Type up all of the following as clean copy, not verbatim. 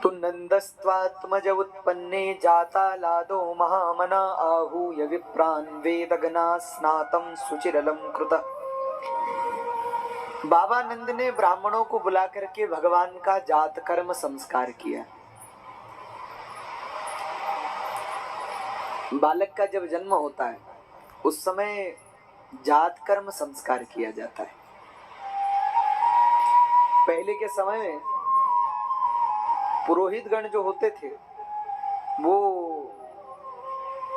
तु नन्दस्त्वात्मज उत्पन्ने जाता लादो महामना आहूय विप्रान् वेदगना स्नातं सुचिरलं कृतः। बाबा नंद ने ब्राह्मणों को बुला करके भगवान का जात कर्म संस्कार किया। बालक का जब जन्म होता है उस समय जात कर्म संस्कार किया जाता है। पहले के समय में पुरोहित गण जो होते थे वो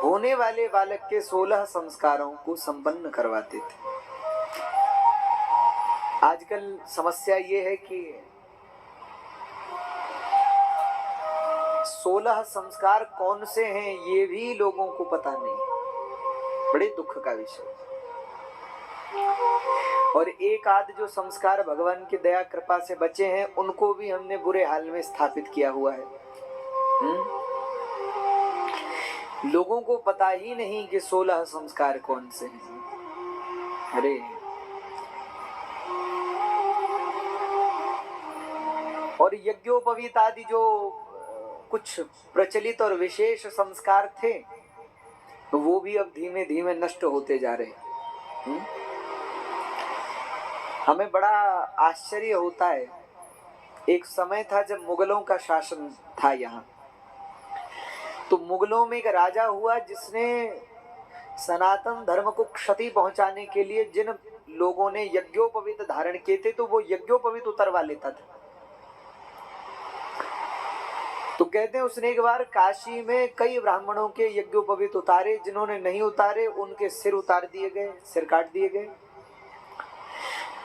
होने वाले बालक के 16 संस्कारों को संपन्न करवाते थे। आजकल समस्या ये है कि 16 संस्कार कौन से हैं ये भी लोगों को पता नहीं। बड़े दुख का विषय। और एक आध जो संस्कार भगवान की दया कृपा से बचे हैं उनको भी हमने बुरे हाल में स्थापित किया हुआ है। लोगों को पता ही नहीं कि 16 संस्कार कौन से हैं। अरे और यज्ञोपवीत आदि जो कुछ प्रचलित और विशेष संस्कार थे वो भी अब धीमे धीमे नष्ट होते जा रहे हैं। हमें बड़ा आश्चर्य होता है। एक समय था जब मुगलों का शासन था यहाँ, तो मुगलों में एक राजा हुआ जिसने सनातन धर्म को क्षति पहुंचाने के लिए जिन लोगों ने यज्ञोपवीत धारण किए थे तो वो यज्ञोपवीत उतरवा लेता था। तो कहते हैं उसने एक बार काशी में कई ब्राह्मणों के यज्ञोपवीत उतारे, जिन्होंने नहीं उतारे उनके सिर उतार दिए गए, सिर काट दिए गए।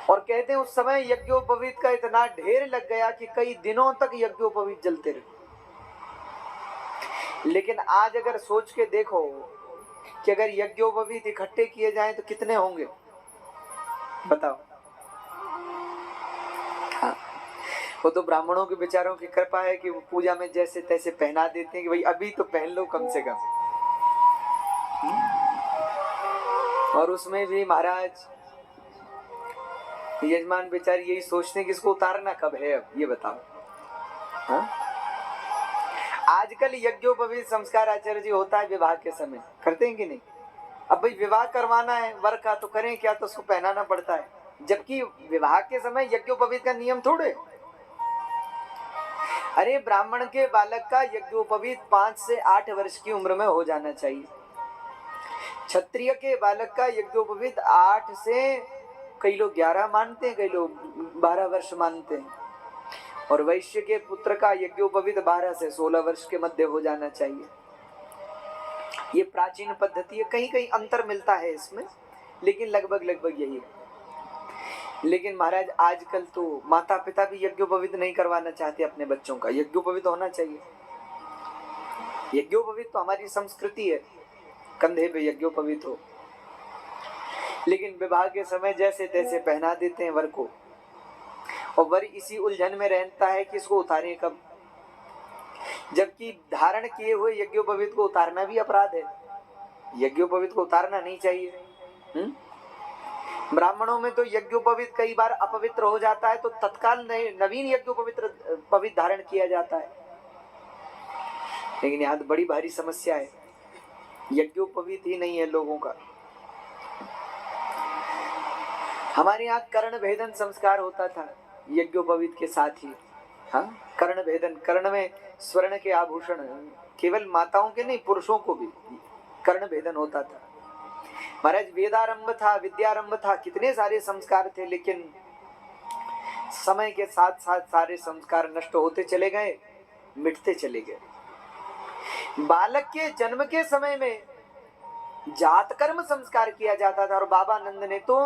और कहते हैं उस समय यज्ञोपवीत का इतना ढेर लग गया कि कई दिनों तक यज्ञोपवीत जलते रहे। लेकिन आज अगर सोच के देखो कि अगर यज्ञोपवीत इकट्ठे किए जाएं तो कितने होंगे बताओ। हाँ, वो तो ब्राह्मणों के बेचारों की कृपा है कि वो पूजा में जैसे तैसे पहना देते हैं कि भाई अभी तो पहन लो कम से कम। और उसमें भी महाराज यजमान बेचारे यही सोचते हैं कि इसको उतारना कब है, अब ये बताओ। हाँ? आजकल यज्ञोपवीत संस्कार आचार्य जी होता है विवाह के समय, करते हैं कि नहीं? अब भाई विवाह करवाना है वर का तो करें क्या, तो उसको पहनाना पड़ता है, जबकि विवाह के समय यज्ञोपवीत का नियम थोड़े। अरे ब्राह्मण के बालक का यज्ञोपवीत 5 से 8 वर्ष की उम्र में हो जाना चाहिए। क्षत्रिय के बालक का यज्ञोपवीत 8 से कई लोग 11 मानते हैं, कई लोग 12 वर्ष मानते हैं। और वैश्य के पुत्र का यज्ञोपवीत 12 से 16 वर्ष के मध्य हो जाना चाहिए। ये प्राचीन पद्धति है, कहीं कहीं अंतर मिलता है इसमें, लेकिन लगभग यही है। लेकिन महाराज आजकल तो माता पिता भी यज्ञोपवीत नहीं करवाना चाहते अपने बच्चों का। यज्ञोपवीत होना चाहिए। यज्ञोपवीत तो हमारी संस्कृति है, कंधे पे यज्ञोपवीत हो। लेकिन विवाह के समय जैसे तैसे पहना देते हैं वर को, और वर इसी उलझन में रहता है कि इसको उतारें कब, जबकि धारण किए हुए यज्ञोपवीत को उतारना भी अपराध है। यज्ञोपवीत को उतारना नहीं चाहिए। ब्राह्मणों में तो यज्ञोपवीत कई बार अपवित्र हो जाता है तो तत्काल नवीन यज्ञोपवीत धारण किया जाता है। लेकिन यहाँ तो बड़ी भारी समस्या है, यज्ञोपवीत ही नहीं है लोगों का। हमारे यहाँ कर्ण भेदन संस्कार होता था यज्ञोपवीत के साथ ही। हाँ, कर्ण भेदन, कर्ण में स्वर्ण के आभूषण, केवल माताओं के नहीं पुरुषों को भी कर्ण भेदन होता था। महाराज वेदारंभ था, विद्यारंभ था, कितने सारे संस्कार थे, लेकिन समय के साथ साथ सारे संस्कार नष्ट होते चले गए, मिटते चले गए। बालक के जन्म के समय में जात कर्म संस्कार किया जाता था, और बाबा नंद ने तो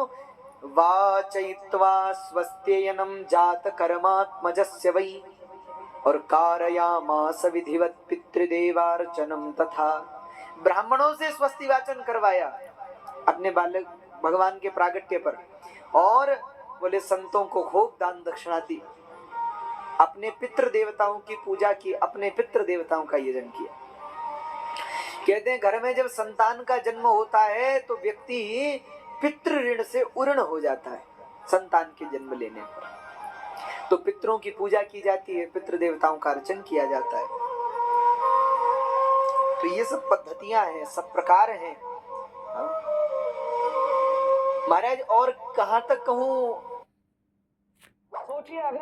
वाचयित्वा स्वस्त्ययनम जात कर्मात्मजस्य वै और कारयामास विधिवत पितृदेवार्चनम तथा। ब्राह्मणों से स्वस्ति वाचन करवाया अपने बालक भगवान के प्रागट्य पर, और बोले संतों को खूब दान दक्षिणा दी, अपने पितृ देवताओं की पूजा की, अपने पितृ देवताओं का यजन किया। कहते हैं घर में जब संतान का जन्म होता है तो व्यक्ति पितृ ऋण से उऋण हो जाता है संतान के जन्म लेने पर। तो पितरों की पूजा की जाती है, पितृ देवताओं का अर्चन किया जाता है। तो ये सब पद्धतियां हैं, सब प्रकार हैं। हाँ? महाराज और कहां तक कहूं, सोचिए अगर